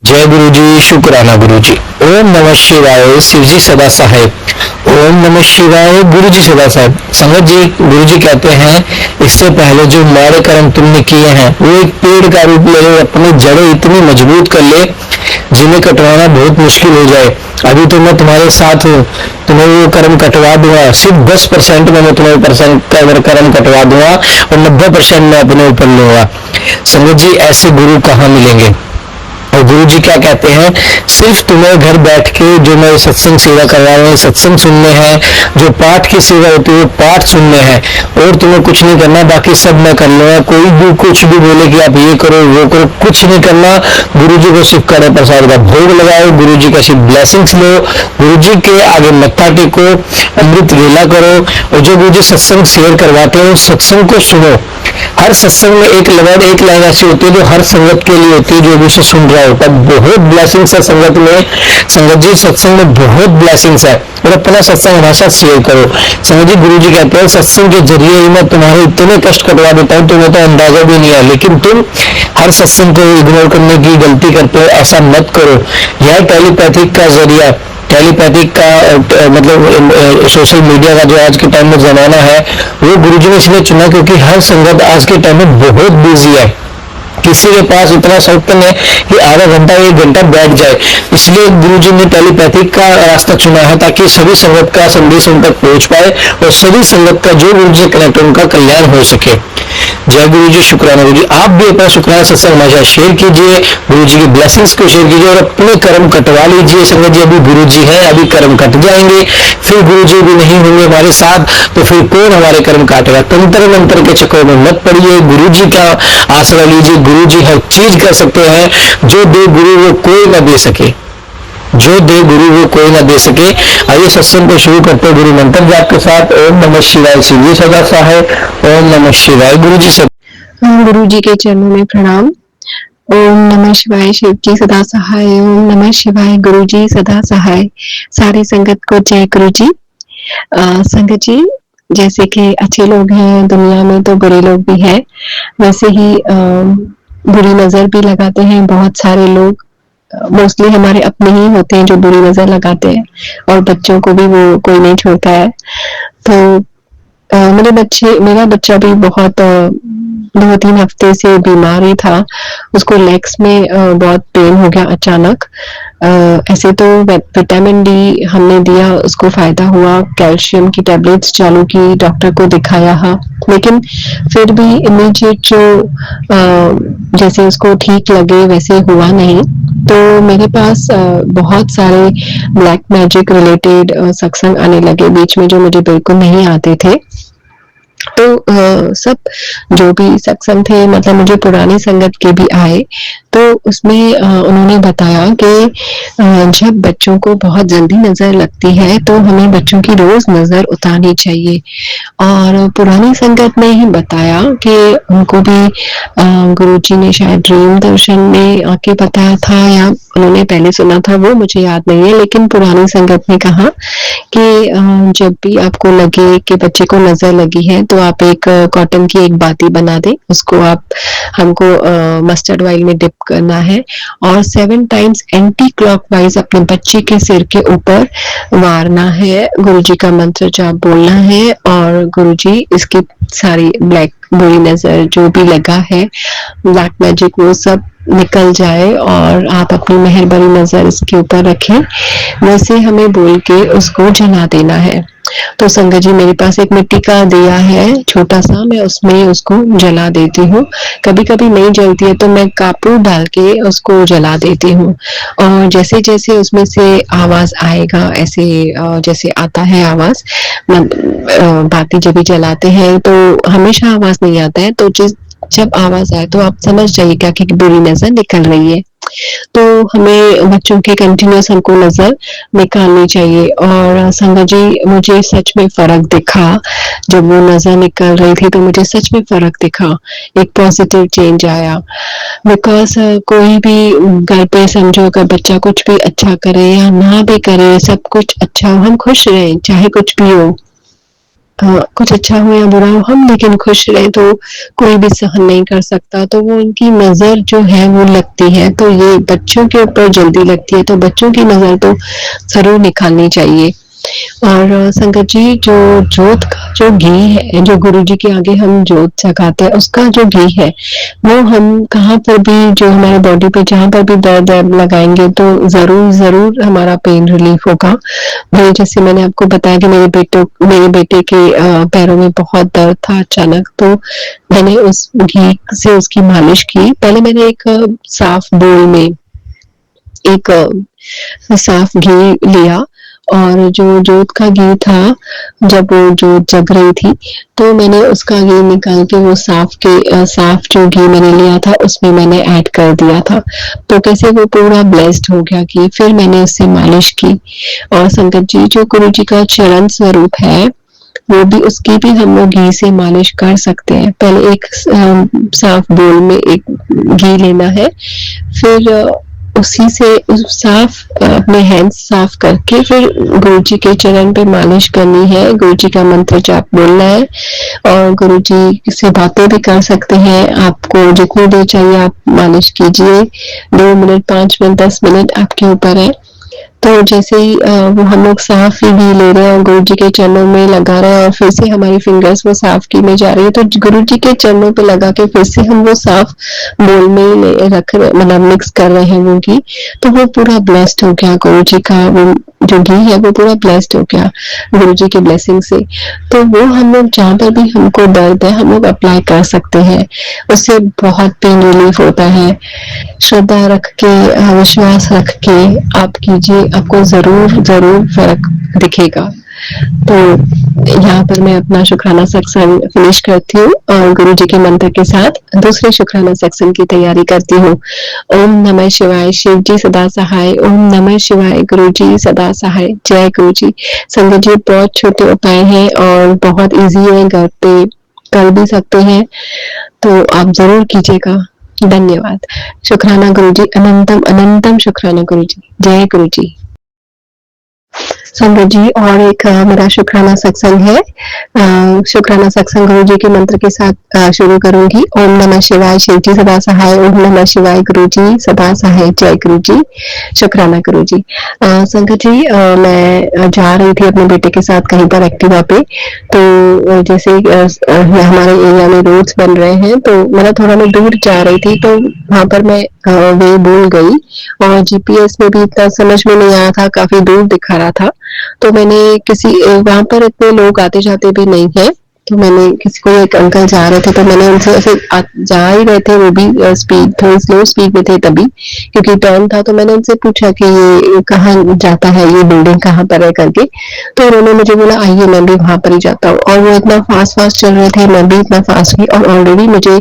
जय गुरु जी, शुक्राना गुरु जी। ओम नमः शिवाय, शिव जी सदा सहाय। ओम नमः शिवाय, गुरु जी सदा साहेब। संगत जी, गुरु जी कहते हैं इससे पहले जो माड़े कर्म तुमने किए हैं वो एक पेड़ का रूप ले ले, अपनी जड़ें इतनी मजबूत कर ले जिन्हें कटवाना बहुत मुश्किल हो जाए। अभी तो मैं तुम्हारे साथ हूँ, तुम्हें वो कर्म कटवा दूंगा। सिर्फ 10% में मैं तुम्हें कर्म कटवा दूंगा और 90% मैं अपने ऊपर लूंगा। संगत जी, ऐसे गुरु कहाँ मिलेंगे? और गुरु जी क्या कहते हैं, सिर्फ तुम्हें घर बैठ के जो मैं सत्संग सेवा करवा रहे हैं सत्संग सुनने हैं, जो पाठ की सेवा होती है वो पाठ सुनने हैं, और तुम्हें कुछ नहीं करना, बाकी सब मैं कर लूंगा। कोई भी कुछ भी बोले कि आप ये करो वो करो, कुछ नहीं करना। गुरु जी को सिर्फ कड़े प्रसाद का भोग लगाओ, गुरु जी का सिर्फ ब्लेसिंग्स लो, गुरु जी के आगे मत्था टेको, अमृत वेला करो, और जो गुरु जी सत्संग शेयर करवाते हैं उस सत्संग को सुनो। हर सत्संग में एक लाइन ऐसी होती है जो हर संगत के लिए होती है, जो भी उसे सुन रहा होता है। बहुत ब्लेसिंग्स है संगत में। संगत जी, सत्संग में बहुत ब्लेसिंग्स है, और अपना सत्संग हमेशा शेयर करो। संगत जी, गुरु जी कहते हैं सत्संग के जरिए ही मैं तुम्हारे इतने कष्ट कटवा देता हूँ, तुम्हें तो अंदाजा भी नहीं है, लेकिन तुम हर सत्संग को इग्नोर करने की गलती करते हो। ऐसा मत करो। यह टेलीपैथिक का जरिया, टेलीपैथिक का मतलब सोशल मीडिया का जो आज के टाइम में जमाना है, वो गुरुजी ने इसलिए चुना क्योंकि हर संगत आज के टाइम में बहुत बिजी है। किसी के पास इतना शौक नहीं है कि आधा घंटा 1 घंटा बैठ जाए, इसलिए गुरुजी ने टेलीपैथिक का रास्ता चुना है ताकि सभी संगत का संदेश उन तक पहुंच पाए और सभी संगत का जो गुरु जी कनेक्ट उनका कल्याण हो सके। जय गुरु जी, शुक्राना गुरु जी। आप भी अपना शुक्राना सत्संग हमेशा शेयर कीजिए, गुरु जी की ब्लेसिंग्स को शेयर कीजिए और अपने कर्म कटवा लीजिए। संगत जी, अभी गुरु जी है, अभी कर्म कट जाएंगे, फिर गुरु जी भी नहीं होंगे हमारे साथ, तो फिर कौन हमारे कर्म काटेगा? तंत्र मंत्र के चक्कर में मत पड़िए, गुरु जी का आसरा लीजिए। गुरु जी हर चीज कर सकते हैं, जो दे गुरु वो कोई ना दे सके, जो दे गुरु वो कोई ना दे सके। आइए सत्संग को शुरू करते हैं गुरु मंत्र जाप के साथ। ओम नमः शिवाय, शिव जी सदा सहाय। ओम नमः शिवाय, गुरु जी सब गुरु जी के चरणों में प्रणाम। ओम नमः शिवाय, शिव जी सदा सहाय। ओम नमः शिवाय, गुरु जी सदा सहाय। सारी संगत को जय गुरु जी। संगत जी, जैसे कि अच्छे लोग हैं दुनिया में तो बुरे लोग भी हैं, वैसे ही बुरी नजर भी लगाते हैं बहुत सारे लोग। मोस्टली हमारे अपने ही होते हैं जो बुरी नजर लगाते हैं, और बच्चों को भी वो कोई नहीं छोड़ता है। तो मेरा बच्चा भी बहुत 2-3 हफ्ते से बीमार ही था। उसको लेग्स में बहुत पेन हो गया अचानक। ऐसे तो विटामिन डी हमने दिया, उसको फायदा हुआ, कैल्शियम की टैबलेट्स चालू की, डॉक्टर को दिखाया, हाँ, लेकिन फिर भी इमीडिएट जो जैसे उसको ठीक लगे वैसे हुआ नहीं। तो मेरे पास बहुत सारे ब्लैक मैजिक रिलेटेड सत्संग आने लगे बीच में, जो मुझे बिल्कुल नहीं आते थे। तो सब जो भी सत्संग थे, मतलब मुझे पुरानी संगत के भी आए, तो उसमें उन्होंने बताया कि जब बच्चों को बहुत जल्दी नजर लगती है तो हमें बच्चों की रोज नजर उतारनी चाहिए। और पुरानी संगत ने ही बताया कि उनको भी गुरुजी ने शायद ड्रीम दर्शन में आके बताया था, या उन्होंने पहले सुना था, वो मुझे याद नहीं है, लेकिन पुरानी संगत ने कहा कि जब भी आपको लगे कि बच्चे को नजर लगी है तो आप एक कॉटन की एक बाती बना दें, उसको हमको मस्टर्ड ऑयल में डिप करना है और 7 टाइम्स एंटी क्लॉकवाइज अपने बच्चे के सिर के ऊपर मारना है। गुरुजी का मंत्र जाप बोलना है और गुरुजी इसकी सारी ब्लैक बुरी नजर जो भी लगा है, ब्लैक मैजिक, वो सब निकल जाए और आप अपनी मेहरबानी नजर इसके ऊपर रखें। वैसे हमें बोल के उसको जला देना है। तो संगत जी, मेरे पास एक मिट्टी का दिया है छोटा सा, मैं उसमें उसको जला देती हूँ। कभी कभी नहीं जलती है तो मैं कपूर डाल के उसको जला देती हूँ, और जैसे जैसे उसमें से आवाज आएगा, ऐसे जैसे आता है आवाज, बाती जब भी जलाते हैं तो हमेशा आवाज नहीं आता है, तो जब आवाज आए तो आप समझ जाइएगा कि बुरी नजर निकल रही है। तो हमें बच्चों की कंटिन्यूस हमको नजर निकालनी चाहिए। और संगत जी, मुझे सच में फर्क दिखा जब वो नजर निकल रही थी, तो मुझे सच में फर्क दिखा, एक पॉजिटिव चेंज आया। बिकॉज कोई भी घर पे समझो अगर बच्चा कुछ भी अच्छा करे या ना भी करे, सब कुछ अच्छा हो, हम खुश रहें चाहे कुछ भी हो, कुछ अच्छा हो या बुरा हो, हम लेकिन खुश रहें तो कोई भी सहन नहीं कर सकता। तो वो उनकी नज़र जो है वो लगती है, तो ये बच्चों के ऊपर जल्दी लगती है, तो बच्चों की नज़र तो ज़रूर निकालनी चाहिए। और संगत जी, जो जोत का जो घी है, जो गुरुजी के आगे हम जोत जगाते हैं, उसका जो घी है, वो हम कहाँ पर भी जो हमारे बॉडी पे जहाँ पर भी दर्द लगाएंगे तो ज़रूर हमारा पेन रिलीफ होगा। वही जैसे मैंने आपको बताया कि मेरे बेटे के पैरों में बहुत दर्द था अचानक, तो मैंने उस घी से उसकी मालिश की। पहले मैंने एक साफ बोल में एक साफ घी लिया, और जो जोत का घी था, जब वो जोत जग रही थी, तो मैंने उसका घी निकाल के वो साफ जो घी मैंने लिया था उसमें मैंने ऐड कर दिया था। तो कैसे वो पूरा ब्लेस्ड हो गया घी। फिर मैंने उससे मालिश की। और संगत जी, जो गुरु जी का चरण स्वरूप है, वो भी उसकी भी हम लोग घी से मालिश कर सकते हैं। पहले एक साफ बोल में एक घी लेना है, फिर उसी से उस अपने हैंड्स साफ करके फिर गुरु जी के चरण पे मालिश करनी है। गुरु जी का मंत्र जाप बोलना है, और गुरु जी से बातें भी कर सकते हैं। आपको जितनी देर चाहिए आप मालिश कीजिए, 2 मिनट, 5 मिनट, 10 मिनट, आपके ऊपर है। तो जैसे ही वो हम लोग साफ ही घी ले रहे हैं और गुरु जी के चरणों में लगा रहे हैं, और फिर से हमारी फिंगर्स वो साफ घी में जा रही है, तो गुरु जी के चरणों पे लगा के फिर से हम वो साफ बोल में ही रख रहे, मतलब मिक्स कर रहे हैं वो घी। तो वो पूरा ब्लेस्ड हो गया, गुरु जी का वो जो घी है वो पूरा ब्लेस्ड हो गया गुरु जी के ब्लेसिंग से। तो वो हम लोग जहाँ पर भी हमको दर्द है, हम लोग अप्लाई कर सकते हैं, उससे बहुत पेन रिलीफ होता है। श्रद्धा रख के, विश्वास रख के आप कीजिए, आपको जरूर फर्क दिखेगा। तो यहाँ पर मैं अपना शुक्राना सत्संग फिनिश करती हूँ, और गुरु जी के मंत्र के साथ दूसरे शुक्राना सत्संग की तैयारी करती हूँ। ओम नमः शिवाय, शिव जी सदा सहाय। ओम नमः शिवाय, गुरु जी सदा सहाय। जय गुरु जी। संगत जी, बहुत छोटे उपाय हैं और बहुत इजी है, घर पे कर भी सकते हैं, तो आप जरूर कीजिएगा। धन्यवाद। शुक्राना गुरु जी, अनंतम अनंतम शुक्राना गुरु जी। जय गुरु जी। संगत जी, और एक मेरा शुक्राना सत्संग है। शुक्राना सत्संग गुरु जी के मंत्र के साथ शुरू करूंगी। ओम नमः शिवाय, शिव जी सदा सहाय। ओम नमः शिवाय, गुरु जी सदा सहाय। जय गुरु जी। शुक्राना गुरु जी। संगत जी, मैं जा रही थी अपने बेटे के साथ कहीं पर एक्टिवा पे, तो जैसे हमारे एरिया में रोड्स बन रहे हैं, तो मतलब थोड़ा मैं दूर जा रही थी, तो वहां पर मैं वे भूल गई, और जीपीएस में भी इतना समझ में नहीं आया था, काफी दूर दिखा रहा था। तो मैंने वहां पर इतने लोग आते जाते भी नहीं है, तो मैंने किसी को, एक अंकल जा रहे थे, तो मैंने उनसे ऐसे जा ही रहे थे, वो भी स्पीड थोड़ी स्लो स्पीड में थे तभी, क्योंकि टर्न था। तो मैंने उनसे पूछा कि ये कहाँ जाता है, ये बिल्डिंग कहाँ पर है करके। तो उन्होंने मुझे बोला, आइए मैं भी वहां पर ही जाता हूँ। और वो इतना फास्ट चल रहे थे, मैं भी इतना फास्ट गई, और ऑलरेडी मुझे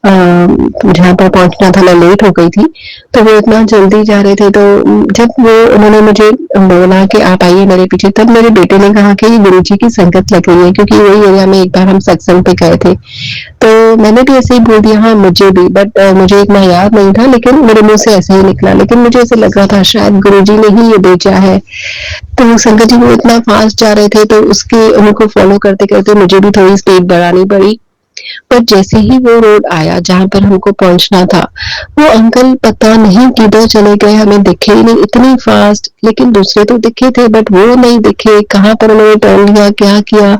जहाँ पर पहुंचना था मैं लेट हो गई थी, तो वो इतना जल्दी जा रहे थे। तो जब उन्होंने मुझे बोला कि आप आइए मेरे पीछे, तब मेरे बेटे ने कहा कि ये गुरु जी की संगत लग रही है, क्योंकि वही एरिया में एक बार हम सत्संग पे गए थे। तो मैंने भी ऐसे ही बोल दिया, हाँ मुझे भी, बट मुझे इतना याद नहीं था, लेकिन मेरे मुंह से ऐसे ही निकला। लेकिन मुझे ऐसे लग रहा था शायद गुरु जी ने ही ये भेजा है। तो संगत जी, वो इतना फास्ट जा रहे थे, तो उनको फॉलो करते करते मुझे भी थोड़ी स्पीड बढ़ानी पड़ी। पर जैसे ही वो रोड आया जहाँ पर हमको पहुंचना था, वो अंकल पता नहीं किधर चले गए, हमें दिखे ही नहीं, इतनी फास्ट। लेकिन दूसरे तो दिखे थे, बट वो नहीं दिखे, कहाँ पर उन्होंने टर्न लिया, क्या किया।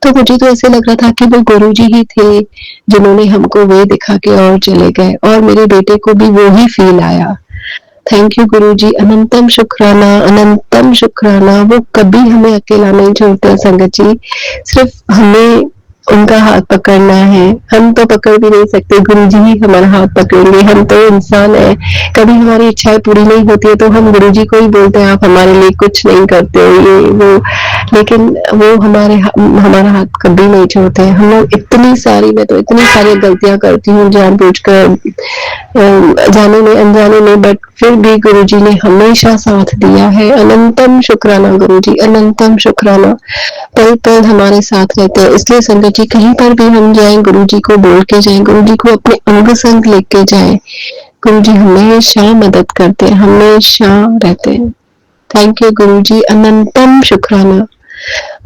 तो मुझे तो ऐसे लग रहा था कि वो गुरुजी ही थे जिन्होंने हमको वे दिखा के और चले गए, और मेरे बेटे को भी वो ही फील आया। थैंक यू गुरु जी, अनंतम शुक्राना, अनंतम शुक्राना। वो कभी हमें अकेला नहीं छोड़ते संगत जी, सिर्फ हमें उनका हाथ पकड़ना है। हम तो पकड़ भी नहीं सकते, गुरु जी ही हमारा हाथ पकड़ेंगे। हम तो इंसान है, कभी हमारी इच्छाएं पूरी नहीं होती है तो हम गुरु जी को ही बोलते हैं, आप हमारे लिए कुछ नहीं करते हो, ये वो। लेकिन वो हमारा हाथ कभी नहीं छोड़ते। हम लोग मैं तो इतनी सारी गलतियां करती हूँ जानबूझकर, जाने में अनजाने में, बट फिर भी गुरु जी ने हमेशा साथ दिया है। अनंतम शुक्राना गुरु जी, अनंतम शुक्राना। पल पल हमारे साथ रहते हैं। इसलिए संगत जी, कहीं पर भी हम जाएं, गुरु जी को बोल के जाएं, गुरु जी को अपने अंग संग लेके जाएं। गुरु जी हमेशा मदद करते हैं, हमेशा रहते हैं। थैंक यू गुरु जी, अनंतम शुक्राना।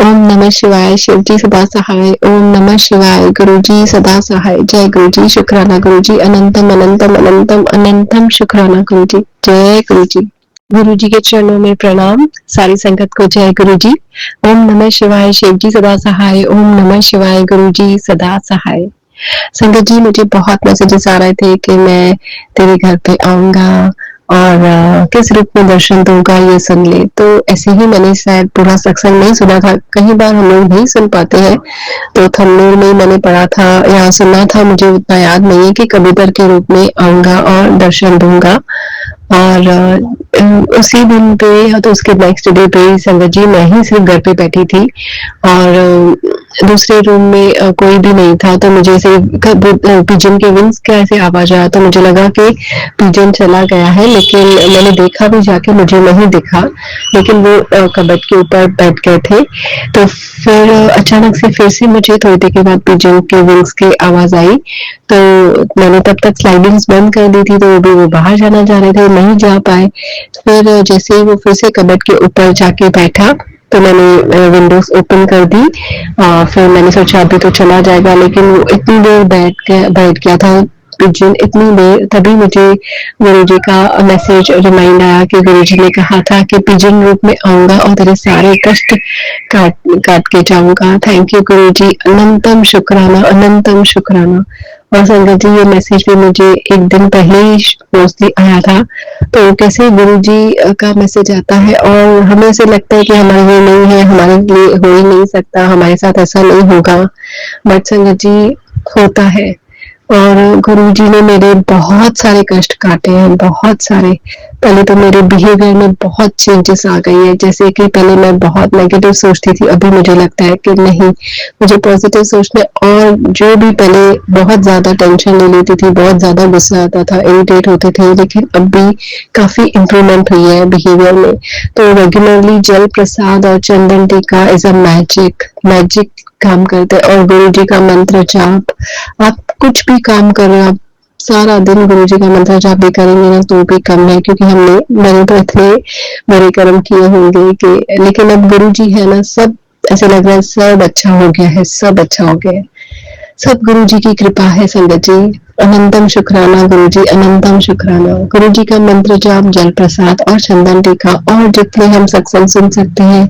ओम नमः शिवाय शिव जी सदा सहाय। ओम नमः शिवाय गुरु जी सदा सहाय। जय गुरु जी। शुक्राना गुरु जी। अनंतम अनंतम अनंतम अनंतम शुक्राना गुरु जी। जय गुरु जी। गुरु जी के चरणों में प्रणाम। सारी संगत को जय गुरु जी। ओम नमः शिवाय शिव जी सदा सहाय। ओम नमः शिवाय गुरु जी सदा सहाय। संगत जी, मुझे बहुत मैसेजेस आ रहे थे कि मैं तेरे घर पे आऊंगा और किस रूप में दर्शन दूंगा, ये सुन ले। तो ऐसे ही मैंने शायद पूरा सत्संग नहीं सुना था। कई बार हम लोग नहीं सुन पाते हैं, तो थंबनेल में मैंने पढ़ा था या सुना था, मुझे उतना याद नहीं है कि कबूतर के रूप में आऊंगा और दर्शन दूंगा। और उसी दिन पे या तो उसके नेक्स्ट डे पे संगत जी मैं ही सिर्फ घर पे बैठी थी और दूसरे रूम में कोई भी नहीं था। तो मुझे ऐसे पिजन के विंग्स का ऐसे आवाज आया, तो मुझे लगा कि पिजन चला गया है, लेकिन मैंने देखा भी जाके, मुझे नहीं दिखा, लेकिन वो कबर्ड के ऊपर बैठ गए थे। तो फिर अचानक से फिर से मुझे थोड़ी देर के बाद पिजन के विंग्स की आवाज आई। तो मैंने तब तक स्लाइडिंग्स बंद कर दी थी, तो वो बाहर जाना चाह रहे थे, नहीं जा पाए। फिर जैसे ही वो फिर से कबर्ड के ऊपर जाके बैठा, तो मैंने विंडोज ओपन कर दी। फिर मैंने सोचा अभी तो चला जाएगा, लेकिन वो इतनी देर बैठ गया था पिजन, इतनी देर। तभी मुझे गुरुजी का मैसेज रिमाइंड आया कि गुरुजी ने कहा था कि पिजन रूप में आऊंगा और तेरे सारे कष्ट काट काट के जाऊंगा। Thank you Guruji. अनंतम शुक्राना, अनंतम शुक्राना। और संगत जी, ये मैसेज भी मुझे एक दिन पहले ही मोस्टली आया था। तो कैसे गुरुजी का मैसेज आता है और हमें ऐसे लगता है कि हमारे लिए नहीं है, हमारे लिए हो ही नहीं सकता, हमारे साथ ऐसा नहीं होगा, बट संगत जी होता है। और गुरुजी ने मेरे बहुत सारे कष्ट काटे हैं, बहुत सारे। पहले तो मेरे बिहेवियर में बहुत चेंजेस आ गई है। जैसे कि पहले मैं बहुत नेगेटिव सोचती थी, अभी मुझे लगता है कि नहीं, मुझे पॉजिटिव सोचने। और जो भी पहले बहुत ज्यादा टेंशन ले लेती थी, बहुत ज्यादा गुस्सा आता था, इरिटेट होते थे, लेकिन अब भी काफी इम्प्रूवमेंट हुई है बिहेवियर में। तो रेगुलरली जल प्रसाद और चंदन टीका इज अ मैजिक काम करते हैं। और गुरु जी का मंत्र जाप, आप कुछ भी काम कर रहे हो, आप सारा दिन गुरु जी का मंत्र जाप भी करेंगे ना तो भी कम है, क्योंकि मैंने तो इतने बड़े कर्म किए होंगे कि, लेकिन अब गुरु जी है ना, सब ऐसे लग रहा है सब अच्छा हो गया है, सब अच्छा हो गया है। सब गुरु जी की कृपा है संगत जी। अनंतम शुक्राना गुरु जी, अनंतम शुक्राना। गुरु जी का मंत्र जाप, जल प्रसाद और चंदन टीका, और जितने हम सत्संग सुन सकते हैं,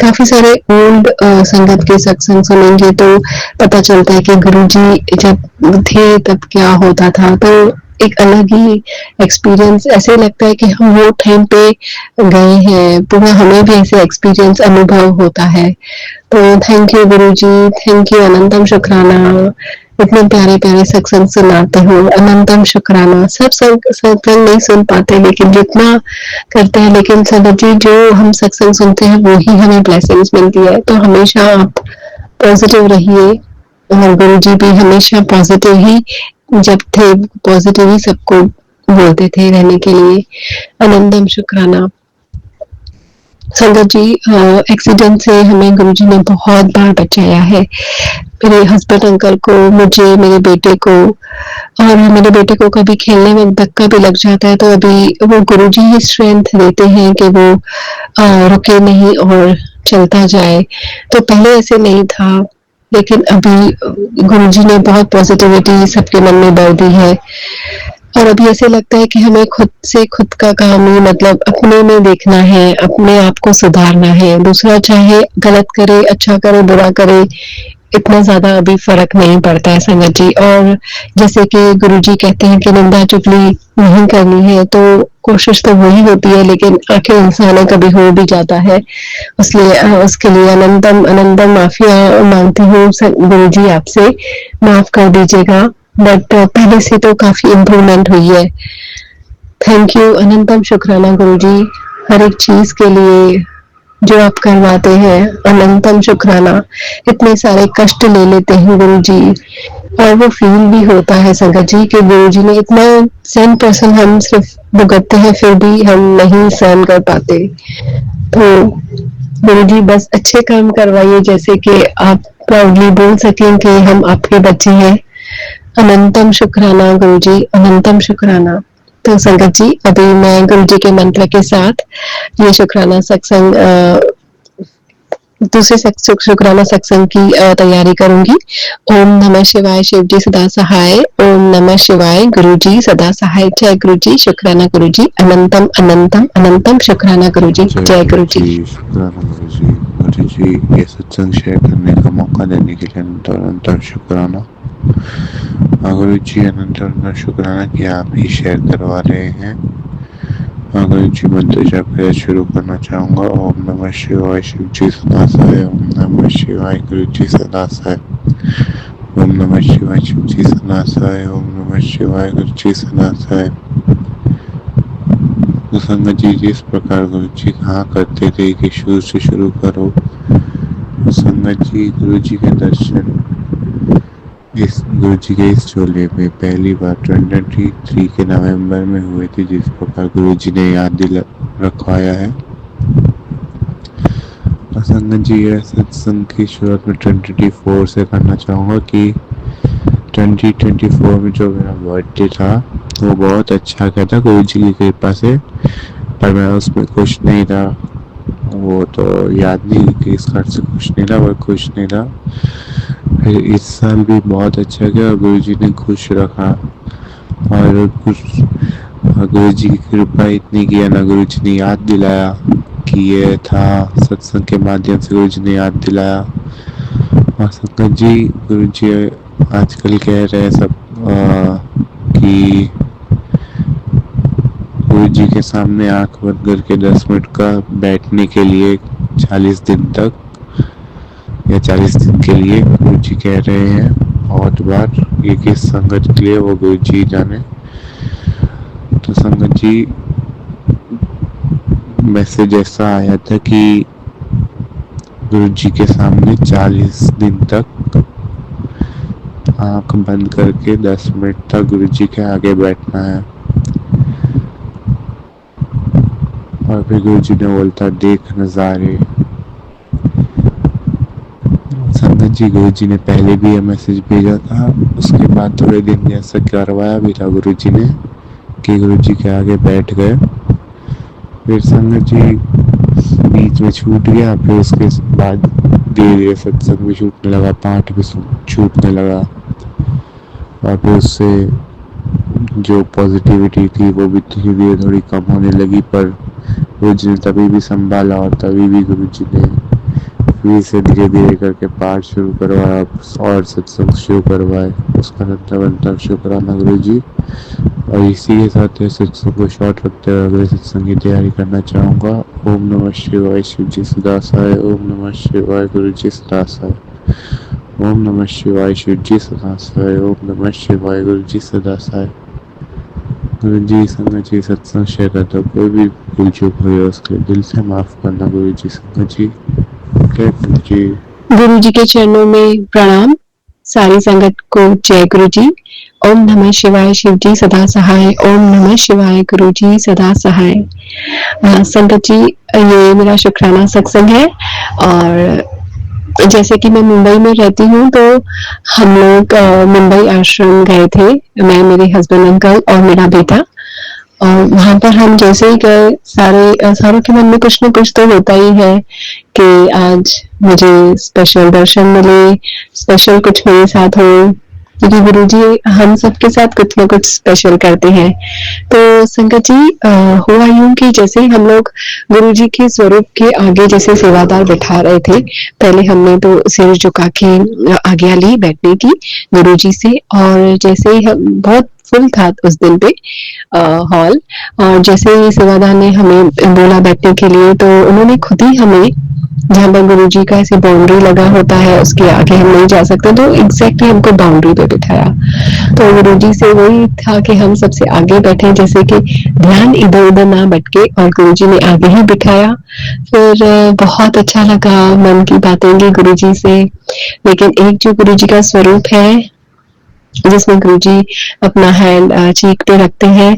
काफी सारे ओल्ड संगत के सत्संग सुनेंगे तो पता चलता है कि गुरु जी जब थे तब क्या होता था। तो एक अलग ही एक्सपीरियंस, ऐसे लगता है कि हम वो टाइम पे गए हैं, पूरा हमें भी ऐसे एक्सपीरियंस अनुभव होता है। तो thank you Guru ji, thank you, अनंतम शुक्राना। इतने प्यारे प्यारे सत्संग सुनाते हो, अनंतम शुक्राना। सब सत्संग नहीं सुन पाते, लेकिन जितना करते हैं, लेकिन संगत जी जो हम सत्संग सुनते हैं वो ही हमें ब्लेसिंग्स मिलती है। तो हमेशा आप पॉजिटिव रहिए, और गुरु जी भी हमेशा पॉजिटिव ही जब थे, पॉजिटिव ही सबको बोलते थे रहने के लिए। अनंतम शुक्राना। संगत जी, एक्सीडेंट से हमें गुरुजी ने बहुत बार बचाया है। मेरे हस्बैंड अंकल को, मुझे, मेरे बेटे को। और मेरे बेटे को कभी खेलने में धक्का भी लग जाता है, तो अभी वो गुरुजी ही स्ट्रेंथ देते हैं कि वो रुके नहीं और चलता जाए। तो पहले ऐसे नहीं था, लेकिन अभी गुरुजी ने बहुत पॉजिटिविटी सबके मन में भर दी है। और अभी ऐसे लगता है कि हमें खुद से खुद का काम ही, मतलब अपने में देखना है, अपने आप को सुधारना है। दूसरा चाहे गलत करे, अच्छा करे, बुरा करे, इतना ज्यादा अभी फर्क नहीं पड़ता है संगत जी। और जैसे कि गुरुजी कहते हैं कि निंदा चुगली नहीं करनी है, तो कोशिश तो वही होती है, लेकिन आखिर इंसान है, कभी हो भी जाता है। उसके लिए अनंतम अनंतम माफिया मांगती हूँ गुरुजी आपसे, माफ कर दीजिएगा। बट पहले से तो काफी इम्प्रूवमेंट हुई है। थैंक यू, अनंतम शुक्राना गुरुजी, हर एक चीज के लिए जो आप करवाते हैं। अनंतम शुक्राना। इतने सारे कष्ट ले लेते हैं गुरुजी, और वो फील भी होता है संगत जी कि गुरुजी ने इतना 100% हम सिर्फ भुगतते हैं, फिर भी हम नहीं सहन कर पाते। तो गुरुजी बस अच्छे काम करवाइए, जैसे कि आप प्राउडली बोल सकें कि हम आपके बच्चे हैं। अनंतम शुक्राना गुरुजी, अनंतम शुक्राना। तो संगत जी, अभी मैं गुरुजी के मंत्र के साथ ये शुक्राना सत्संग दूसरे शुक्राना सत्संग की तैयारी करूंगी। ओम नमः शिवाय, शिव जी सदा सहाय। ओम नमः शिवाय, गुरु जी सदा सहाय। जय गुरु जी, शुक्राना गुरु जी, अनंतम अनंतम अनंतम शुक्राना गुरु जी, जय गुरु जी। शुक्राना गुरु जी ये सत्संग शेयर करने का मौका देने के लिए अनंत अनंत शुक्राना। गुरु जी अनंत शुक्राना कि आप ही शेयर करवा रहे हैं। गुरु जी मंत्र जाप शुरू करना चाहूंगा। ओम नमः शिवाय, शिव जी सदा सहाय। ओम नमः शिवाय, गुरु जी सदा सहाय। ओम नमः शिवाय, शिव जी सदा सहाय। ओम नमः शिवाय, गुरु जी सदा सहाय। तो संगत जी जिस प्रकार गुरु जी कहा करते थे कि शुरू से शुरू करो, तो संगत जी गुरु जी के दर्शन इस गुरु जी के इस चोले में पहली बार 2023 के नवंबर में हुए थे, जिस प्रकार गुरु जी ने याद रखवाया है। और संगत जी यह सत्संग की शुरुआत में 2024 से करना चाहूँगा कि 2024 में जो मेरा बर्थडे था वो बहुत अच्छा गया था गुरु जी की कृपा से, पर मैं उसमें खुश नहीं था। वो तो याद नहीं कि इस घर से खुश नहीं रहा, वह खुश नहीं रहा। फिर इस साल भी बहुत अच्छा गया और गुरु जी ने खुश रखा। और गुरु जी की कृपा इतनी किया ना, गुरु जी ने याद दिलाया कि ये था, सत्संग के माध्यम से गुरु जी ने याद दिलाया। और संगत जी गुरु जी आजकल कह रहे हैं सब कि गुरु जी के सामने आंख बंद करके 10 मिनट का बैठने के लिए 40 दिन तक या 40 दिन के लिए गुरु जी कह रहे हैं बहुत बार। ये किस संगत के लिए वो गुरु जी जाने। तो संगत जी मैसेज ऐसा आया था कि गुरु जी के सामने 40 दिन तक आंख बंद करके 10 मिनट तक गुरु जी के आगे बैठना है। और फिर गुरु जी ने बोलता देख नजारे। संगत जी गुरु जी ने पहले भी यह मैसेज भेजा था, उसके बाद थोड़े दिन ऐसा करवाया भी था गुरु जी ने कि गुरु जी के आगे बैठ गए। फिर संगत जी बीच में छूट गया, फिर उसके बाद धीरे धीरे सत्संग भी छूटने लगा, पाठ भी छूटने लगा। और फिर उससे जो पॉजिटिविटी थी वो भी धीरे धीरे थोड़ी कम होने लगी, पर गुरु जी ने तभी भी संभाला और तभी भी गुरु जी ने फिर से धीरे धीरे करके पाठ शुरू करवाया और सत्संग शुरू करवाए। उसका नंतर शुक्राना गुरु जी। और इसी के साथ सत्संग को शॉर्ट रखते हुए अगले सत्संग की तैयारी करना चाहूँगा। ओम नमः शिवाय, शिव जी सदा सहाय। ओम नमः शिवाय, गुरु जी सदा सहाय। ओम नमः शिवाय, शिव जी सदा सहाय। ओम नमः शिवाय, गुरु जी सदा सहाय। गुरु जी संगत जी सत्संग शेयर करते हो कोई भी भूल चूक हुई है उसके लिए दिल से माफ करना गुरु जी। संगत जी जी गुरु जी के चरणों में प्रणाम। सारी संगत को जय गुरु जी। ओम नमः शिवाय, शिव जी सदा सहाय। ओम नमः शिवाय, गुरु जी सदा सहाय। संगत जी ये मेरा शुक्राना सत्संग है और जैसे कि मैं मुंबई में रहती हूँ तो हम लोग मुंबई आश्रम गए थे, मैं, मेरे हस्बैंड अंकल और मेरा बेटा। और वहां पर हम जैसे ही गए सारों के मन में कुछ न कुछ तो होता ही है कि आज मुझे स्पेशल दर्शन मिले, स्पेशल कुछ मेरे साथ हो, क्योंकि गुरु जी हम सबके साथ कुछ न कुछ स्पेशल करते हैं। तो संगत जी हुआ यूं कि जैसे ही हम लोग गुरु जी के स्वरूप के आगे जैसे सेवादार बैठा रहे थे, पहले हमने तो सिर झुका के आज्ञा ली बैठने की गुरु जी से। और जैसे ही हम बहुत फुल था उस दिन पे हॉल, और जैसे ही सेवादार ने हमें बोला बैठने के लिए, तो उन्होंने खुद ही हमें, जहाँ पर गुरु जी का ऐसे बाउंड्री लगा होता है उसके आगे हम नहीं जा सकते, तो एग्जैक्टली हमको बाउंड्री पे बिठाया। तो गुरु जी से वही था कि हम सबसे आगे बैठे, जैसे कि ध्यान इधर उधर ना भटके, और गुरु जी ने आगे ही बिठाया। फिर बहुत अच्छा लगा, मन की बातें की गुरु जी से। लेकिन एक जो गुरु जी का स्वरूप है जिसमें गुरु जी अपना हैंड चीक पे रखते हैं,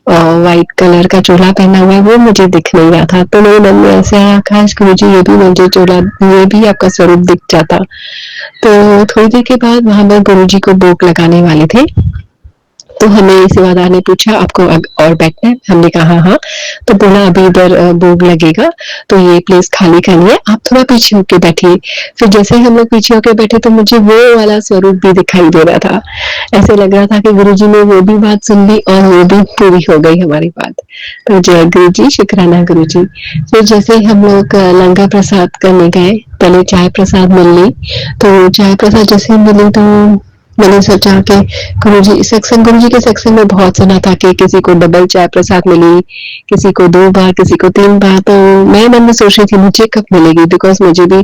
व्हाइट कलर का चोला पहना हुआ है, वो मुझे दिख नहीं रहा था। तो मेरे मन में ऐसे आया, काश गुरु जी ये भी मुझे चोला, ये भी आपका स्वरूप दिख जाता। तो थोड़ी देर के बाद वहां पर गुरु जी को भोग लगाने वाले थे, तो हमें सेवादार ने पूछा आपको और बैठना है? हमने कहा हाँ। तो बोला अभी इधर भोग लगेगा तो ये प्लेस खाली करनी है, आप थोड़ा पीछे होके बैठिए। फिर जैसे ही हम लोग पीछे होके बैठे तो मुझे वो वाला स्वरूप भी दिखाई दे रहा था। ऐसे लग रहा था कि गुरुजी ने वो भी बात सुन ली और वो भी पूरी हो गई हमारी बात। तो जय गुरुजी, शुक्राना गुरुजी। फिर जैसे ही हम लोग लंगर प्रसाद करने गए, पहले चाय प्रसाद मिल ली। तो चाय प्रसाद जैसे ही मिली तो मैंने सोचा कि गुरुजी के सत्संग में बहुत सुना था कि किसी को डबल चाय प्रसाद मिली, किसी को 2 बार, किसी को 3 बार। तो मैं मन में सोच रही थी मुझे कब मिलेगी, बिकॉज मुझे भी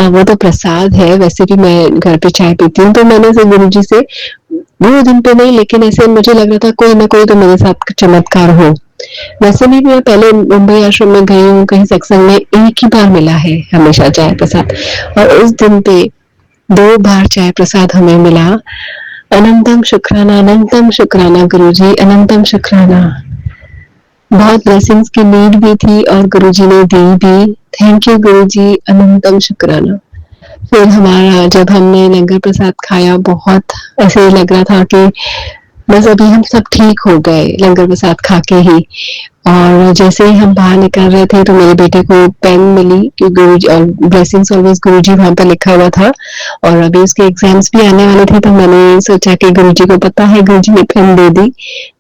वो तो प्रसाद है, वैसे भी मैं घर पे चाय पीती हूँ। तो मैंने से गुरुजी से वो दिन पे नहीं, लेकिन ऐसे मुझे लग रहा था कोई ना कोई तो मेरे साथ चमत्कार हो। वैसे भी मैं पहले मुंबई आश्रम में गई हूँ, कहीं सत्संग में एक ही बार मिला है हमेशा चाय प्रसाद, और उस दिन पे 2 बार चाय प्रसाद हमें मिला। अनंतम शुक्राना गुरुजी, अनंतम शुक्राना। बहुत ब्लेसिंग्स की नीड भी थी और गुरुजी ने दी भी। थैंक यू गुरुजी, अनंतम शुक्राना। फिर हमारा जब हमने लंगर प्रसाद खाया, बहुत ऐसे लग रहा था कि बस अभी हम सब ठीक हो गए लंगर प्रसाद खा के ही। और जैसे ही हम बाहर निकल रहे थे तो मेरे बेटे को पेन मिली कि गुरुजी, और ब्लेसिंग्स ऑलवेज गुरुजी वहां पर लिखा हुआ था, और अभी उसके एग्जाम्स भी आने वाले थे। तो मैंने सोचा कि गुरुजी को पता है, गुरुजी ने पेन दे दी।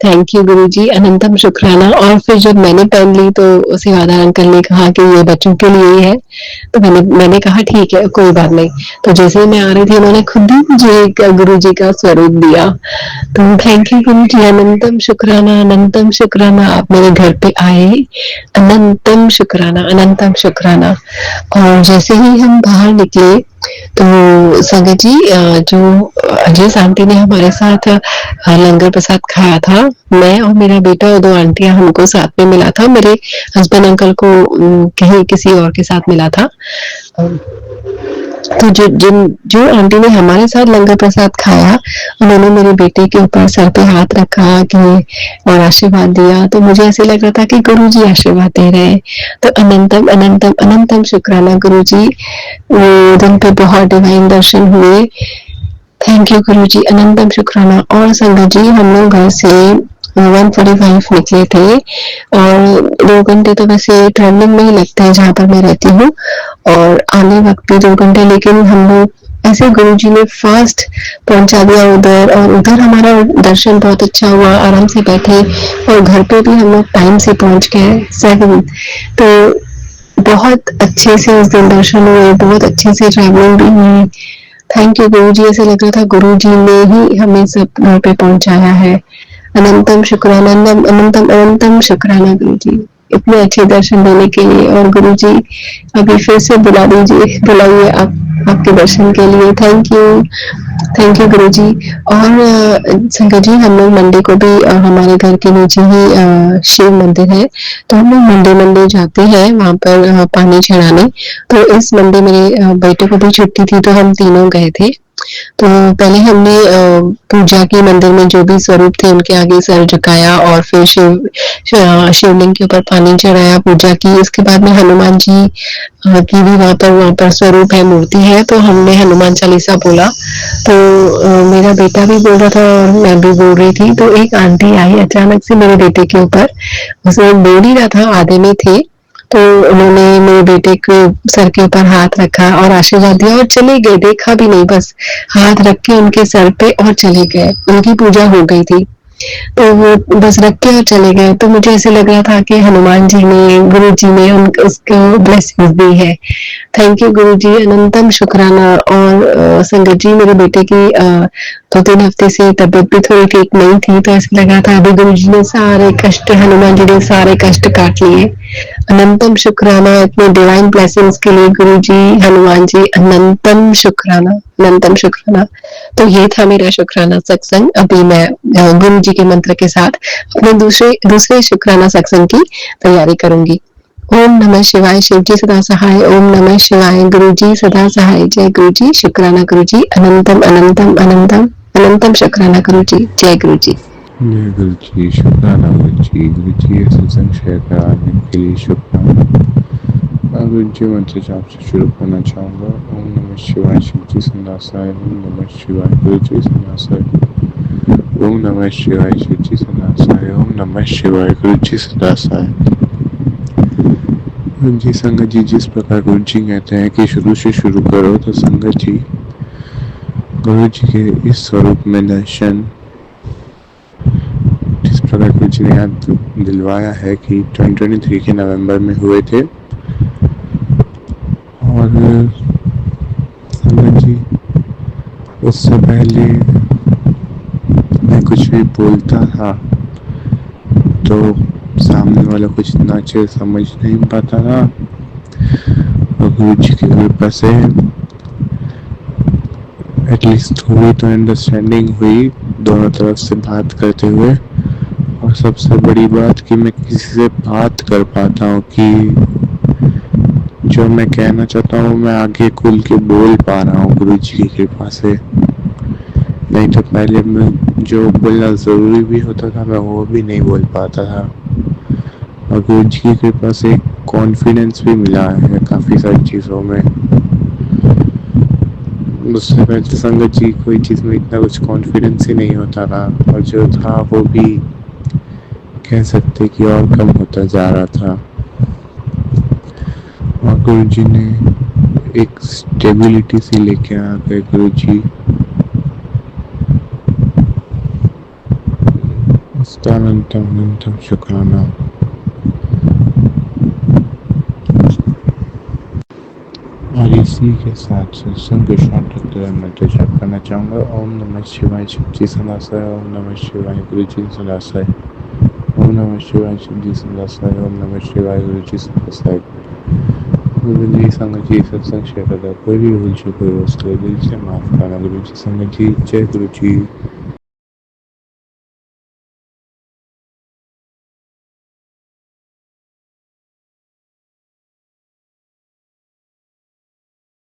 थैंक यू गुरुजी, अनंतम शुक्राना। और फिर जब मैंने पेन ली तो सेवादार अंकल ने कहा कि ये बच्चों के लिए ही है। तो मैंने कहा ठीक है, कोई बात नहीं। तो जैसे ही मैं आ रही थी उन्होंने खुद ही मुझे एक गुरुजी का स्वरूप दिया। तो थैंक यू गुरुजी, अनंतम शुक्राना, अनंतम शुक्राना। आप मेरे घर पे आए, अनंतम शुक्राना, अनंतम शुक्राना। और जैसे ही हम बाहर निकले तो संगत जी, जो अजय आंटी ने हमारे साथ लंगर प्रसाद खाया था, मैं और मेरा बेटा और 2 आंटियां हमको साथ में मिला था। मेरे हस्बैंड अंकल को कहीं किसी और के साथ मिला था। तो जो आंटी ने हमारे साथ लंगर प्रसाद खाया, उन्होंने मेरे बेटे के ऊपर सर पे हाथ रखा कि और आशीर्वाद दिया। तो मुझे ऐसे लग रहा था कि गुरुजी आशीर्वाद दे रहे हैं। तो अनंतम अनंतम अनंतम शुक्राना गुरुजी। वो दिन पे बहुत डिवाइन दर्शन हुए। थैंक यू गुरुजी, अनंतम शुक्राना। और संगत जी, हम लोग घर से 1:45 निकले थे और 2 घंटे तो वैसे ट्रेवलिंग में ही लगते हैं जहाँ पर मैं रहती हूँ, और आने वक्त भी 2 घंटे। लेकिन हम लोग ऐसे गुरुजी ने फास्ट पहुंचा दिया उधर, और उधर हमारा दर्शन बहुत अच्छा हुआ, आराम से बैठे, और घर पे भी हम लोग टाइम से पहुंच गए 7। तो बहुत अच्छे से उस दिन दर्शन हुए, बहुत अच्छे से ट्रैवलिंग भी हुई। थैंक यू गुरुजी। ऐसे लग रहा था गुरुजी ने ही हमें सब घर पे पहुंचाया है। अनंतम शुक्राना, अनंतम अनंतम शुक्राना गुरुजी, इतने अच्छे दर्शन देने के लिए। और गुरुजी अभी फिर से बुलाइए आप आपके दर्शन के लिए। थैंक यू गुरुजी। और संगत जी, हम लोग मंडे को भी हमारे घर के नीचे ही शिव मंदिर है, तो हम लोग मंडे जाते हैं वहां पर पानी चढ़ाने। तो इस मंडे मेरे बेटे को भी छुट्टी थी, तो हम तीनों गए थे। तो पहले हमने पूजा की, मंदिर में जो भी स्वरूप थे उनके आगे सर झुकाया, और फिर शिवलिंग के ऊपर पानी चढ़ाया, पूजा की। उसके बाद में हनुमान जी की भी वहां पर स्वरूप है, मूर्ति है, तो हमने हनुमान चालीसा बोला। तो मेरा बेटा भी बोल रहा था और मैं भी बोल रही थी। तो एक आंटी आई अचानक से मेरे बेटे के ऊपर, उसने बोल ही रहा था, आधे में थे, तो उन्होंने मेरे बेटे के सर के ऊपर हाथ रखा और आशीर्वाद दिया और चले गए, देखा भी नहीं, बस हाथ रख के उनके सर पे और चले गए। उनकी पूजा हो गई थी, तो वो बस रख के और चले गए। तो मुझे ऐसे लग रहा था कि हनुमान जी ने, गुरु जी ने उसको ब्लेसिंग दी है। थैंक यू गुरु जी, अनंतम शुक्राना। और संगत जी, मेरे बेटे की 2-3 हफ्ते से तबीयत भी थोड़ी ठीक नहीं थी, तो ऐसा लगा था अभी गुरु जी ने सारे कष्ट, हनुमान जी ने सारे कष्ट काट लिए। अनंतम शुक्राना इतने डिवाइन ब्लेसिंग्स के लिए गुरु जी, हनुमान जी, अनंतम शुक्राना, अनंतम शुक्राना। तो ये था मेरा शुक्राना सत्संग। अभी मैं गुरु जी के मंत्र के साथ अपने दूसरे शुक्राना सत्संग की तैयारी करूंगी। ओम नमः शिवाय, शिव जी सदा सहाय। ओम नमः शिवाय, गुरु जी सदा सहाय। जय गुरु जी, शुक्राना गुरु जी, अनंतम अनंतम अनंतम अनंतम शुक्राना गुरु जी। जय गुरु जी। जय गुरु जी, शुक्राना गुरु जी सत्संग शेयर कराने के लिए शुक्राना। मैं गुरु जी मंत्र जाप से शुरू करना चाहूँगा। ओम नमः शिवाय, शिव जी सदा सहाय। ओम नमः शिवाय, गुरु जी सदा सहाय। ओम नमः शिवाय शिव जी सदा सहाय। ओम नमः शिवाय गुरु जी सदा सहाय। जी संगत जी, जिस प्रकार गुरु जी कहते हैं कि शुरू से शुरू करो, तो संगत जी गुरु जी के इस स्वरूप में दर्शन जिस प्रकार गुरु जी ने याद दिलवाया है कि 2023 के नवंबर में हुए थे। और संगत जी, उससे पहले मैं कुछ भी बोलता था तो सामने वाला कुछ इतना अच्छे समझ नहीं पाता था, और गुरु जी की कृपा से एटलीस्ट थोड़ी तो अंडरस्टैंडिंग हुई दोनों तरफ से बात करते हुए। और सबसे बड़ी बात कि मैं किसी से बात कर पाता हूँ कि जो मैं कहना चाहता हूँ मैं आगे खुल के बोल पा रहा हूँ गुरु जी की कृपा से। नहीं तो पहले मैं जो बोलना ज़रूरी भी होता था मैं वो भी नहीं बोल पाता था। और गुरु जी की कृपा से कॉन्फिडेंस भी मिला है काफ़ी सारी चीज़ों में। उससे पहले संगत जी कोई चीज़ में इतना कुछ कॉन्फिडेंस ही नहीं होता था, और जो था वो भी कह सकते कि और कम होता जा रहा था। और गुरु जी ने एक स्टेबिलिटी सी लेके आ गए गुरु जी। उसका अनंतम अनंतम शुक्राना। और इसी के साथ सत्संग के शॉर्ट मैं तो जप करना चाहूँगा। ओम नमः शिवाय शिव जी सदा सहाय। ओम नमः शिवाय गुरु जी सदा सहाय। ओम नमः शिवाय शिव जी सदा सहाय। ओम नमः शिवाय गुरु जी सदा सहाय। गुरु जी संगत जी सत्संग शेयर करता कोई भी भूल चूक हुई उसके लिए दिल से माफ करना। गुरु जी संगत जी, जय गुरु जी।